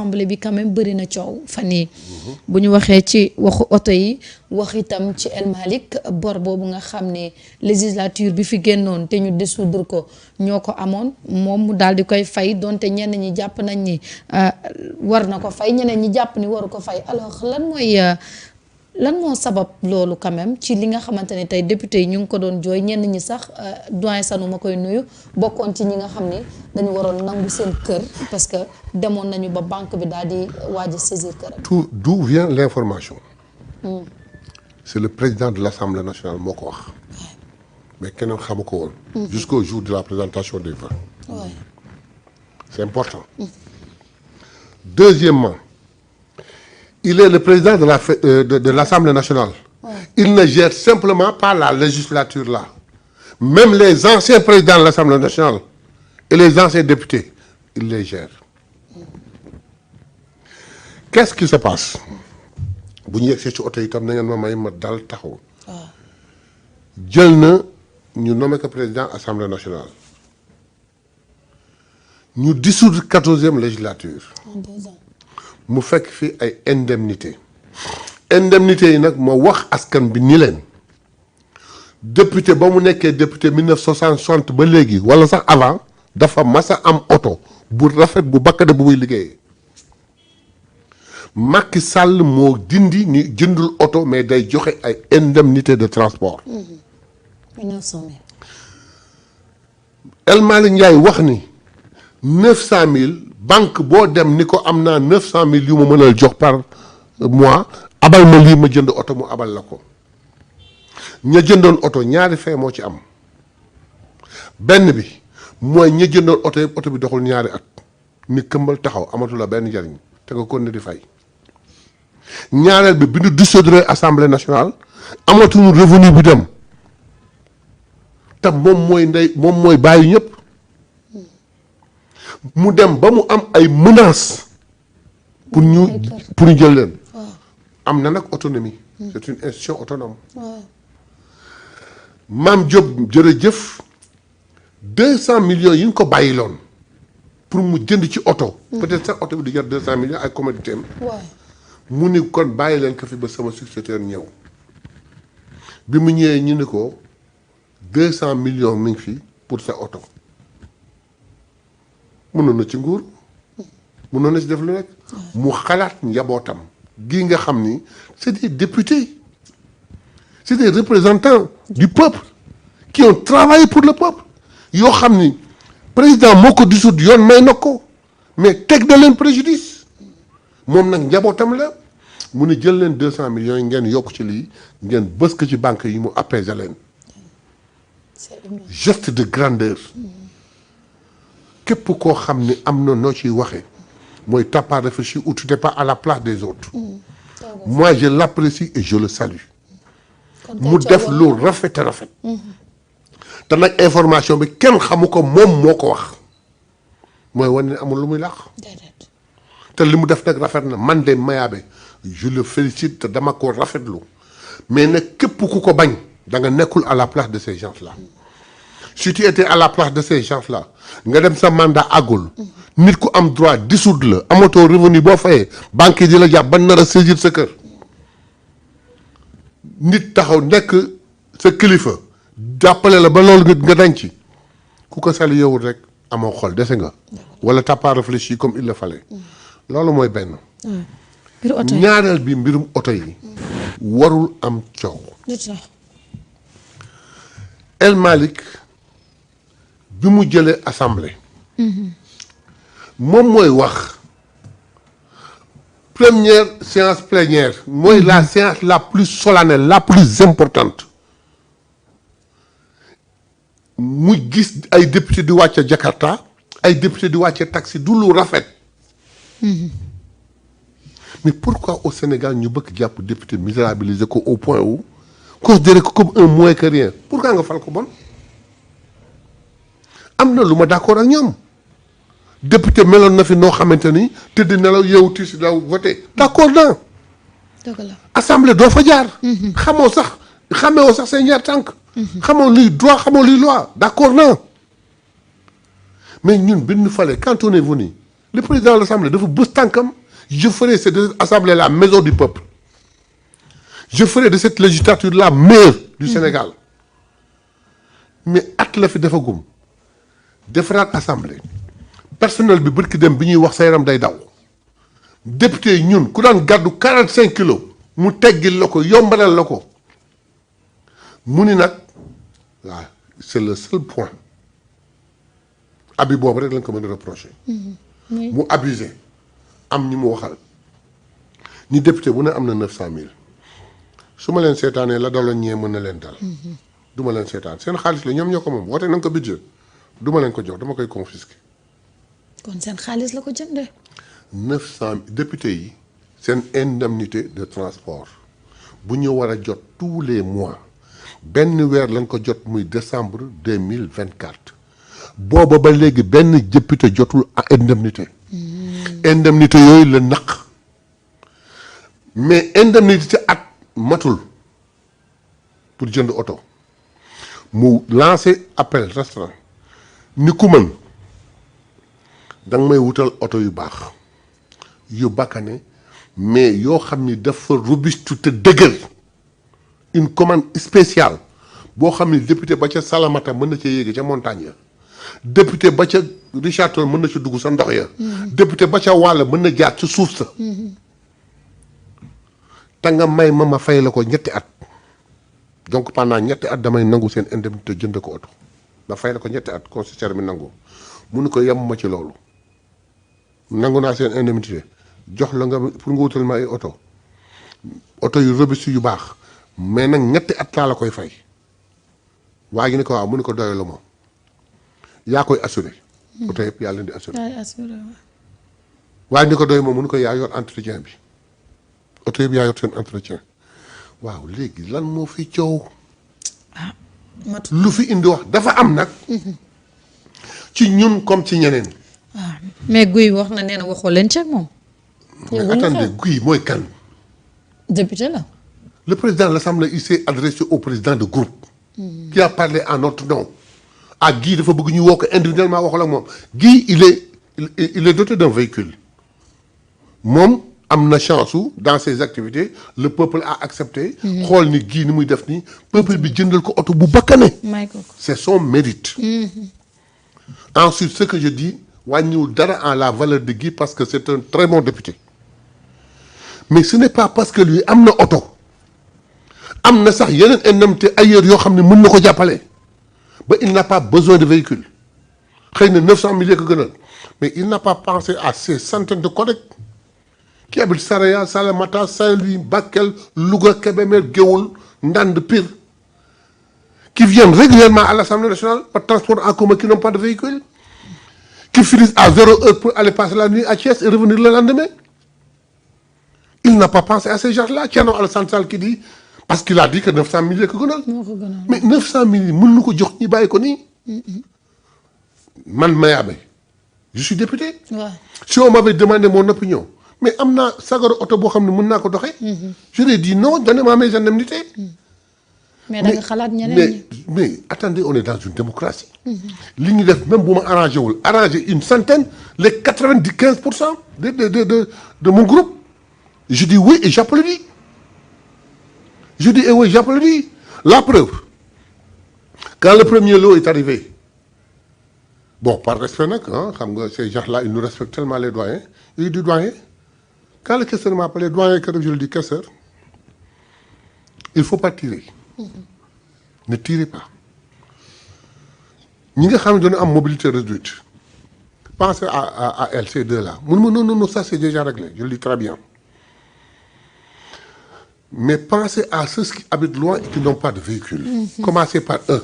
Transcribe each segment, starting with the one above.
assemblée bi quand même bëri na coow fan yii bu ñu waxee ci waxu oto yi wax itam ci El Malick bor boobu nga xam ne législature bi fi génnoon te ñu dissoudre ko ñoo ko amoon moom mu daal di koy fay donte ñenn ñi jàpp nañ ni war na ko fay ñeneen ñi jàpp ni waru ko fay alors lan moo sabab loolu quand même ci li nga xamante ne tey député yi ñu ngi ko doon jooy ñenn ñi sax doyen Sanu ma koy nuyu bokkoon ci ñi nga xam ni dañu waroon nangu seen kër parce que demoon nañu ba banque bi daal di waaj a saisir këram. tout d'où vient l'information. C'est le président de l'Assemblée nationale moo ko wax. mais keneen xamu ko woon. jusqu'au jour de la présentation des vœux. Ouais. C'est important. Deuxièmement, il est le président de l'Assemblée nationale. Ouais. Il ne gère simplement pas la législature là. Même les anciens présidents de l'Assemblée nationale et les anciens députés, il les gère. Qu'est-ce qui se passe? bu ñu yegsee ci oto yi tam na ngeen ma may ma dal taxaw. jël na ñu nommé ko président Assemblée nationale. ñu dissoudre 14e législature. mu fekk fi ay indemnité yi nag moo wax askan bi ni leen député ba mu nekkee député 1960 ba léegi wala sax avant dafa masa am oto bu rafet bu bakkade bu muy liggéeyee Macky Sall moo dindi ni jëndul oto mais day joxe ay indemnité de transport. 900 000. El Malick Ndiaye wax ni 900 000 banque boo dem ni ko am naa 900 000 yu ma mënal jox par mois abal ma lii ma jënd oto mu abal la ko ña jëndoon oto ñaari fee moo ci am benn bi mooy ña jëndoon oto yëpp oto bi doxul ñaari at ni këmbal taxaw amatu la benn njariñ te nga kon ne di fay ñaareel bi ñu dissoudre assemblée nationale amatuñu revenu bi dem te moom mooy bàyyi ñëpp. mu dem ba mu am ay menaces pour ñu jël leen. am na nag autonomie. c'est une institution autonome. Mame Diop jërëjëf 200 millions yi ñu ko bàyyiloon pour mu jënd ci oto. peut-être sax oto bi di jar 200 millions ay commodité am. mu ni kon bàyyi leen ko fi ba sama successeur ñëw bi mu ñëwee ñu ni ko 200 millions mi ngi fi pour sa oto. mënoon na ci nguur mënoon na ci def lu nekk mu xalaat njabootam gii nga xam ni c'est des députés c'est des représentants du peuple qui ont travaillé pour le peuple yoo xam ni président moo ko dissoudre yoon may na ko mais teg na leen préjudice moom nag njabootam la mu ne jël leen 200 millions yi ngeen yokk ci lii ngeen bës ko ci banque yi mu apaiser leen geste de grandeur. képp koo xam ni am na noo ciy waxee mooy t'as pas réfléchi ou tu n'es pas à la place des autres. moi je l'apprécie et je le salue. mu def lu rafet a rafet. te nag information bi kenn xamu ko moom moo ko wax mooy wane ne amul lu muy làq. te li mu def nag rafet na man de Mayaabe je le félicite te dama ko rafetlu mais nag képp ku ko bañ da nga nekkul à la place de ces gens-là. si tu étais à la place de ces gens-là nga dem sa mandat àggul nit ku am droit dissoudre la amatoo revenu boo fayee banque yi di la jàpp ba nar a saisir sa kër nit taxaw nekk sa kilifa jàppale la ba loolu nga denc ku ko sali yowul rek amoo xol dese nga wala t'as pas réfléchi comme il le fallait loolu mooy benn. ñaareel bi mbirum oto yi warul am coow. El Malick bi mu jëlee assemblée. moom mooy wax première séance plénière mooy la séance la plus solennelle la plus importante mu gis ay député di wàcce Jakarta ay député di wàcce taxi du lu rafet. mais pourquoi au Sénégal ñu bëgg jàpp député misérabiliser ko au point où considérer ko comme un moins que rien pourquoi nga fal ko bon. am na lu ma d'accord ak ñoom député meloon na fi noo xamante ni tëdd nelaw yeewu tiis daw voté d'accord naa. dëgg la assemblée doo fa jaar. xamoo sax say ñaar tànk. xamoo luy droit xamoo luy loi d'accord naa mais ñun bi ñu falee quand on est venu le président de l'Assemblée dafa bës tànkam. Je ferai cette assemblée la maison du peuple. Je ferai de cette législature la meilleure du Sénégal. Mais at la fi defagum defaraat assemblée personnel bi bërki dem bi ñuy wax sa yaram day daw député ñun ku daan gàddu 45 kilos mu teggil la ko yombalal la ko mu ni nag waaw c'est le seul point abi boobu rek lañ ko mën a reprocher. mu abusé am ñi mu waxal ñi député bu ne am na 900000 su ma leen seetaanee la daloon ñee mën na leen dal. du ma leen seetaan seen xaalis la ñoom ñoo ko moom woote na nga ko budget du ma leen ko jox dama koy confisquer. kon seen xaalis la ko jëndee. 900 députés yi seen indemnité de transport bu ñu war a jot tous les mois benn weer lañ ko jot muy décembre 2024 booba ba léegi benn député jotul indemnité. indemnité yooyu la naq mais indemnité at matul pour jënd oto mu lancé appel restaurant ni ku mën da nga may wutal oto yu baax yu bakkane mais yoo xam ni dafa robuste te dëgër une commande spéciale boo xam ni député ba ca Salamata mën na ca yéege ca montagne ya député ba ca Richard Toll mën na ca dugg sa ndox ya député ba ca wàll mën na jaar ci suuf sa te nga may ma fay la ko ñetti at donc pendant ñetti at damay nangu seen indemnité jënd ko oto da fay la ko ñetti at concessionnaire bi nangu mu ni ko yemuma ci loolu nangu naa seen indemnité jox la nga pour nga wutal ma ay oto yu robuste yu baax mais nag ñetti at laa la koy fay waa gi ni ko waaw mu ni ko doyoo la moom yaa koy assuré oto yëpp yaa leen di assuré waa gi ni ko doy moom mu ni ko yaa yor entretien bi oto yëpp yaa yor seen entretien waaw léegi lan moo fi coow lu fi indi wax dafa am nag ci ñun comme ci ñeneen. mais Guy wax na nee na waxoo leen ceeg moom. mais attendez Guy mooy kan. député la. le président de l'Assemblée il s'est adressé au président de groupe. qui a parlé en notre nom. Guy dafa bëgg ñu woo ko individuellement waxul ak moom Guy il est doté d'un véhicule moom am na chance su dans ses activités le peuple a accepté. xool ni Guy ni muy def nii peuple bi jëndal ko oto bu bakkane. c'est son mérite. Ensuite ce que je dis wàññiwul dara en la valeur de Guy parce que c'est un très bon député mais ce n'est pas parce que lui am na oto am na sax yeneen indemnité ailleurs yoo xam ne mën na ko jàppale ba il n'a pas besoin de véhicule xëy na 900 000 ko gënal mais il n'a pas pensé à ces centaines de collègues qui habitent Saraya Salémata Saint-Louis Bakel Louga Kébémer Géoul Ndande Pire qui viennent régulièrement à l'Assemblée nationale par transport en commun qui n'ont pas de véhicule qui finissent à 0 heure pour aller passer la nuit à Thiès et revenir le lendemain. Il n'a pas pensé à ces gens-là. Thierno Alassane Sall qui dit parce qu'il a dit que 900 000 ko gënal. mais 900 000 yi mën na ko jox ñi bàyyi ko nii. man Mayabé je suis député. si on m'avait demandé mon opinion mais am naa sagaru oto boo xam ne mën naa ko doxee. je lui ai dit non donnez-moi mes indemnités. mais da nga xalaat ñeneen ñi. mais attendez on est dans une démocratie. li ñu def même bu ma arrangé wul arrangé une centaine les 95% de mon groupe je dis oui et j'applaudis. Je dis, eh oui, j'applaudis. La preuve, quand le premier lot est arrivé, bon, par respect, ces gens-là, ils nous respectent tellement les doyens. Il dit, doyen, quand le caisseur m'a appelé doyen, je lui dis, caisseur, il ne faut pas tirer. Ne tirez pas. Nous avons donné une mobilité réduite. Pensez à elle, ces deux-là. Non, ça c'est déjà réglé. Je le dis très bien. Mais pensez à ceux qui habitent loin et qui n'ont pas de véhicule. Commencez par eux.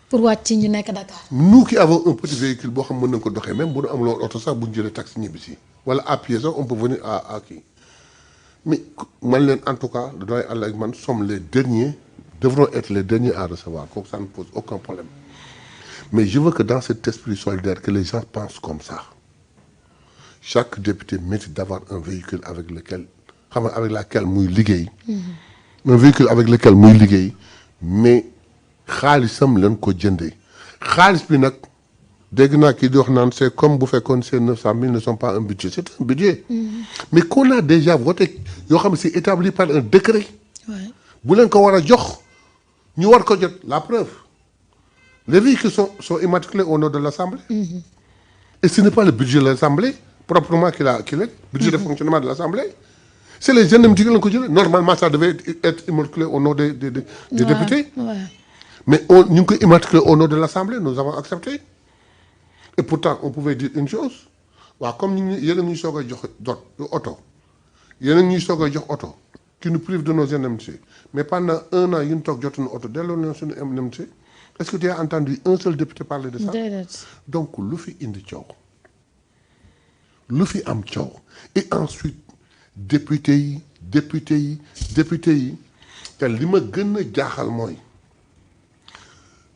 Pour wàcc ñu nekk Dakar. Nous qui avons un petit véhicule boo xam mën nañu ko doxee même bu ñu am loolu oto sax bu ñu jëlee taxi ñibbi si wala à pied sax on peut venir à kii mais man leen en tout cas doy àll ak man sommes les derniers devront être les derniers à recevoir kooku ça ne pose aucun problème mais je veux que dans cet esprit solidaire que les gens pensent comme ça chaque député mérite d'avoir un véhicule avec lequel muy liggéey. un véhicule avec lequel muy liggéey mais xaalisam lañ ko jëndee xaalis bi nag dégg naa kii di wax naan c'est comme bu fekkoon ces 900 000 ne sont pas un budget c'est un budget. Mais qu'on a déjà voté yoo xam ne c'est établi par un décret. bu leen ko war a jox ñu war ko jot la preuve les véhicules sont immatriculés au nom de l'Assemblée. Et ce n'est pas le budget de l'Assemblée proprement qu'il est budget de fonctionnement de l'Assemblée. C'est les indemnités qui l'ont ko jëlee normalement ça devait être immatriculé au nom des députés. Mais ñu ngi ko immatriculé au nom de l'Assemblée nous avons accepté. Et pourtant on pouvait dire une chose waaw comme yéen a ngi ñuy soog a jox oto yéen a ngi ñuy soog a jox oto qui nous prive de nos indemnités mais pendant 1 an yi ñu toog jotuñu oto delloo nañu suñu indemnité est-ce que tu as entendu un seul député parler de ça. Donc lu fi indi coow lu fi am coow et ensuite député yi te li ma gën a jaaxal mooy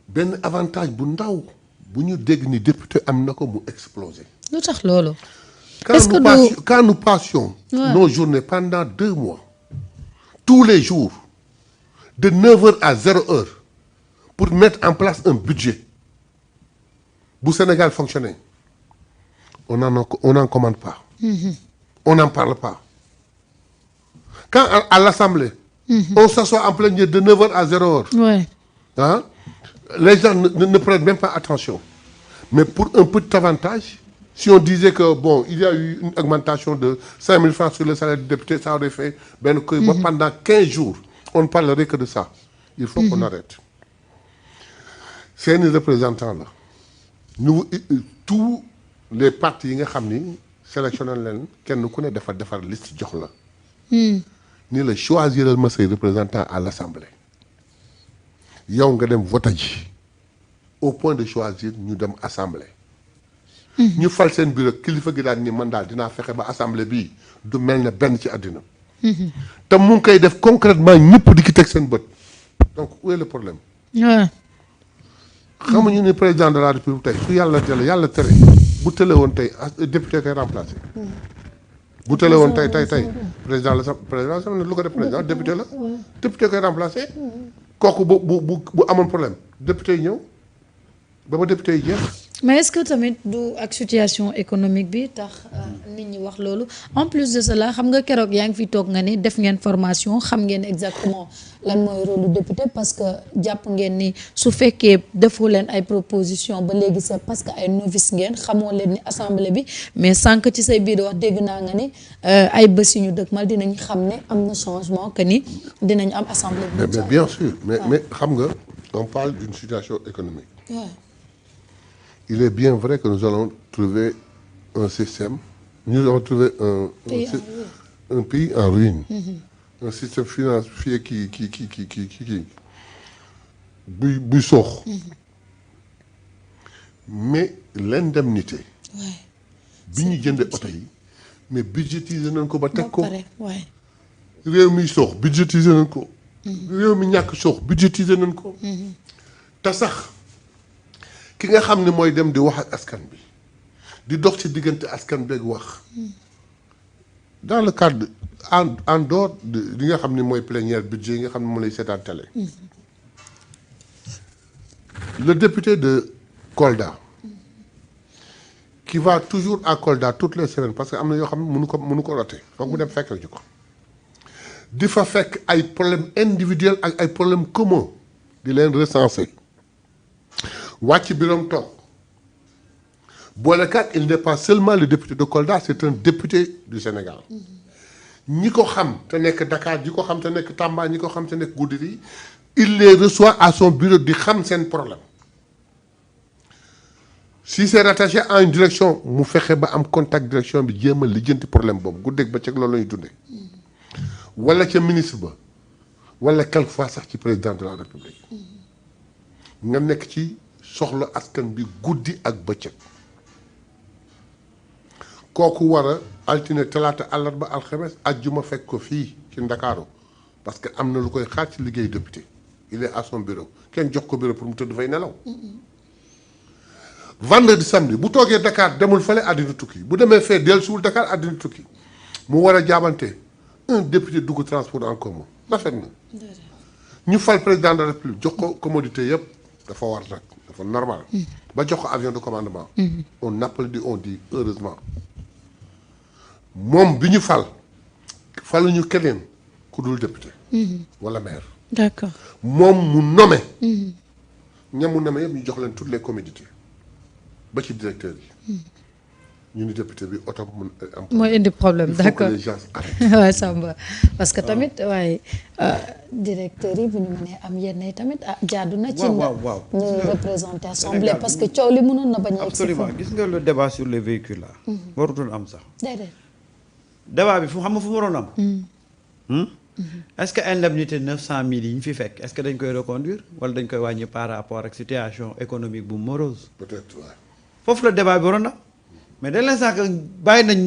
benn avantage bu ndaw bu ñu dégg ni député am na ko mu explosé. lu tax loolu. Quand nous passions nos journées pendant 2 mois tous les jours de 9h à 0h pour mettre en place un budget bu Sénégal fonctionner on n'en commande pas. On n'en parle pas. Quand à l'Assemblée on s'assoit en plénière de 9h à 0h. Hein? Les gens ne prennent même pas attention. Mais pour un petit avantage, si on disait que bon, il y a eu une augmentation de 5 000 francs sur le salaire du député, ça aurait fait pendant 15 jours, on ne parlerait que de ça. Il faut qu'on arrête. C'est un représentant là. Nous, tous les partis qui ont sélectionné, kenn ku ne defar liste jox la. Ni la choisir ma say représentant à l'Assemblée. yow nga dem voter ji au point de choisir ñu dem assemblée. ñu fal seen bureau kilifa gi daal ni man daal dinaa fexe ba assemblée bii du mel ne benn ci àddina. te mu ngi koy def concrètement ñëpp di ki teg seen bët. Donc où est le problème. xamuñu ni président de la république tey su yàlla tere bu tële woon tey député koy remplacé. bu tële woon tey président lu ko def président député la. député koy remplacé. kooku bu amoon problème député yi ñëw ba député yi jeex. mais est-ce que tamit du ak situation économique bi tax nit ñi wax loolu en plus de cela xam nga keroog yaa ngi fi toog nga ni def ngeen formation xam ngeen exactement lan mooy rôle du député parce que jàpp ngeen ni su fekkee defoo leen ay proposition ba léegi c'est parce que ay novice ngeen xamoo leen ni assemblée bi mais sànq ci say biir wax dégg naa nga ni ay bés yu ñu dëgmal dinañ xam ne am na changement que ni dinañ am assemblée bi. mais bien sûr mais xam nga on parle d'une situation économique. Il est bien vrai que nous allons trouver un système, nous allons trouver un pays en ruine, un système financier qui buy soox. Mais l'indemnité bi ñu jëndee oto yi mais budgétiser nañ ko ba teg ko réew mi soox budgétiser nañ ko réew mi ñàkk soox budgétiser nañ ko te sax ki nga xam ne mooy dem di wax ak askan bi di dox ci diggante askan beeg wax dans le cadre en dehors de li nga xam ne mooy plénière budget yi nga xam ne moo lay seetaan télé. Le député de Kolda qui va toujours à Kolda toutes les semaines parce que am na yoo xam ne mënu ko rater foog mu dem fekk ji ko di fa fekk ay problèmes individuels ak ay problèmes communs di leen recenser. wàcc biroom toog boolekat il n'est pas seulement le député de Kolda c'est un député du Sénégal ñi ko xam te nekk Dakar ñi ko xam te nekk Tamba ñi ko xam te nekk Goudiri il les reçoit à son bureau di xam seen problème si c'est rattaché à une direction mu fexe ba am contact direction bi jéem a lijjanti problème boobu guddeeg ba ceg loolu la ñuy dundee wala ca ministre ba wala quelquefois sax ci président de la République nga nekk ci soxla askan bi guddi ak bëccëg kooku war a altine talaata àllarba alxames ajjuma fekk ko fii ci Ndakaaru parce que am na lu koy xaar ci liggéey député il est à son bureau kenn jox ko bureau pour mu tëdd fay nelaw vendredi samedi bu toogee Dakar demul fële àddina tukki bu demee fee dellusiwul Dakar àddina tukki mu war a jaabante un député dugg transport en commun rafet na ñu fal président de la République jox ko commodité yëpp dafa war nag téléphone normal. ba jox ko avion de commandement. on applaudit on dit heureusement. moom bi ñu faluñu keneen ku dul député. wala maire. d'accord moom mu nommé. ñamu nommé yëpp ñu jox leen toutes les commodités ba ci directeur yi. ñu ni député bi oto mun am. mooy indi problème d'accord il faut que les gens arrêtent. waaye Samba parce que tamit waaye directeur yi bu ñu mënee am yenn yi tamit jaadu na. ci waaw ñu représenté assemblée parce que coow li mënoon na bañ a. absolument gis nga le débat sur les véhicules là. warutoon am sax. déedéet. débat bi fu xam nga fu mu waroon am. est-ce que indemnité 900000 yi ñu fi fekk est-ce que dañ koy reconduire wala dañ koy wàññi par rapport ak situation économique bu morose. peut-être waaw. foofu la débat bi waroon am mais dès l'instant que bàyyi nañ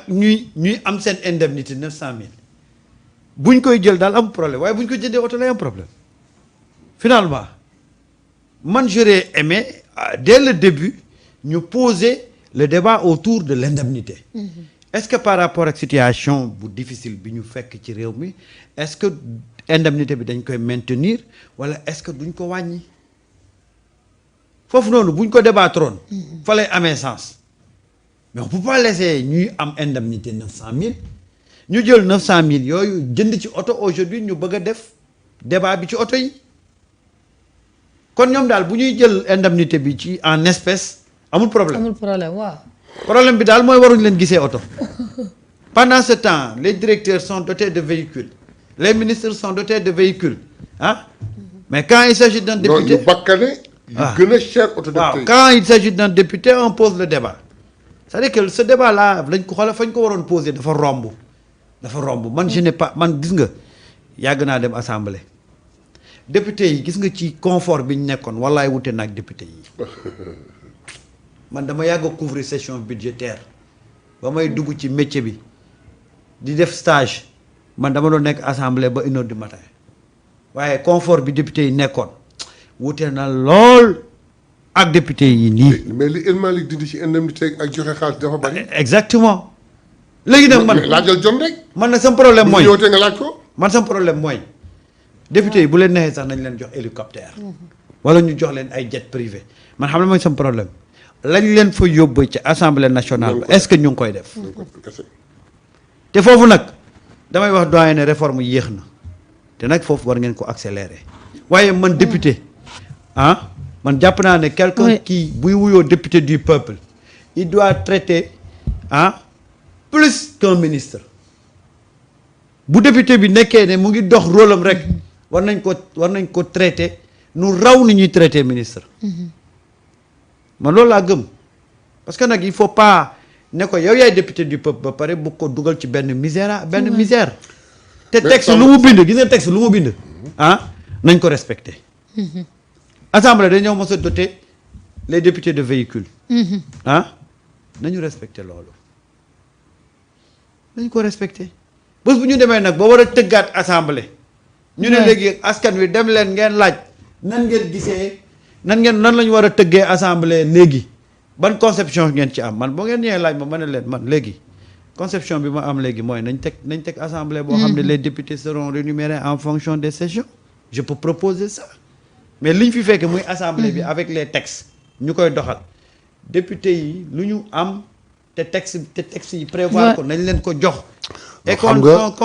ñuy am seen indemnité 900000 buñ koy jël daal am problème waaye buñ ko jëndee oto lay am problème. finalement man j'aurais aimé dès le début ñu poser le débat autour de l'indemnité. Est-ce que par rapport ak situation bu difficile bi ñu fekk ci réew mi est-ce que indemnité bi dañ koy maintenir wala est-ce que duñ ko wàññi foofu noonu buñ ko débattroon fa lay amee sens mais on peut pas laisser ñuy am indemnité 900000 ñu jël 900000 yooyu jënd ci oto aujourd'hui ñu bëgg a def débat bi ci oto yi kon ñoom daal bu ñuy jël indemnité bi ci en espèce amul problème. amul problème waaw. problème bi daal mooy waruñu leen gisee oto pendant ce temps les directeurs sont dotés de véhicules les ministres sont dotés de véhicules mais quand il s'agit d'un député non yu bakkane. yu gën a cher oto député yi. quand il s'agit d'un député on pose le débat c'est-à-dire que ce débat là lañ ko xoolal fañ ko waroon poser dafa romb man je n'ai pas man gis nga yàgg naa dem assemblée député yi gis nga ci confort bi ñu nekkoon wallaay wute naag député yi. man dama yàgg a couvrir session budgétaire ba may dugg ci métier bi di def stage man dama doon nekk assemblée ba 1h du matin waaye confort bi député yi nekkoon wute na lool ak député yi nii. mais li El Malick dindi ci indemnité ak joxe xaalis dafa bari. exactement. léegi nag man laajal John rek. man nag sama problème mooy bu nga laaj ko. man sama problème mooy député yi bu leen neexee sax nañ leen jox hélicoptère. wala ñu jox leen ay jet privé man xam la mooy sama problème. lañ leen fa yóbbu ci assemblée nationale est-ce que ñu ngi koy def te foofu nag damay wax doyen ne réforme yéex na te nag foofu war ngeen ko accélérer waaye man député man jàpp naa ne quelqu'un qui buy wuyoo député du peuple il doit traiter plus qu'un ministre bu député bi nekkee ne mu ngi dox rôle am rek war nañ ko traiter nu raw ni ñuy traiter ministre man loolu laa gëm parce que nag il faut pas ne ko yow yaay député du peuple ba pare bu ko dugal ci benn misère te texte lu mu bind gis nga texte lu mu bind nañ ko respecter assemblée dañoo mos a doter les députés de véhicules nañu respecter loolu nañ ko respecter bés bu ñu demee nag ba war a tëggaat assemblée ñu ne léegi askan wi dem leen ngeen laaj nan ngeen gisee nan la ñu war a tëggee assemblée léegi ban conception ngeen ci am man boo ngeen ñëwee laaj ma ne leen man léegi conception bi ma am léegi mooy nañ teg assemblée boo xam ne les députés seront rémunérés en fonction des sessions je peux proposer ça mais li ñu fi fekk muy assemblée bi avec les textes ñu koy doxal députés yi lu ñu am te texte yi prévoir ko nañ leen ko jox et qu'on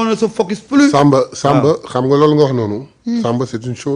ne se focus plus Samba xam nga loolu nga wax noonu Samba c'est une chose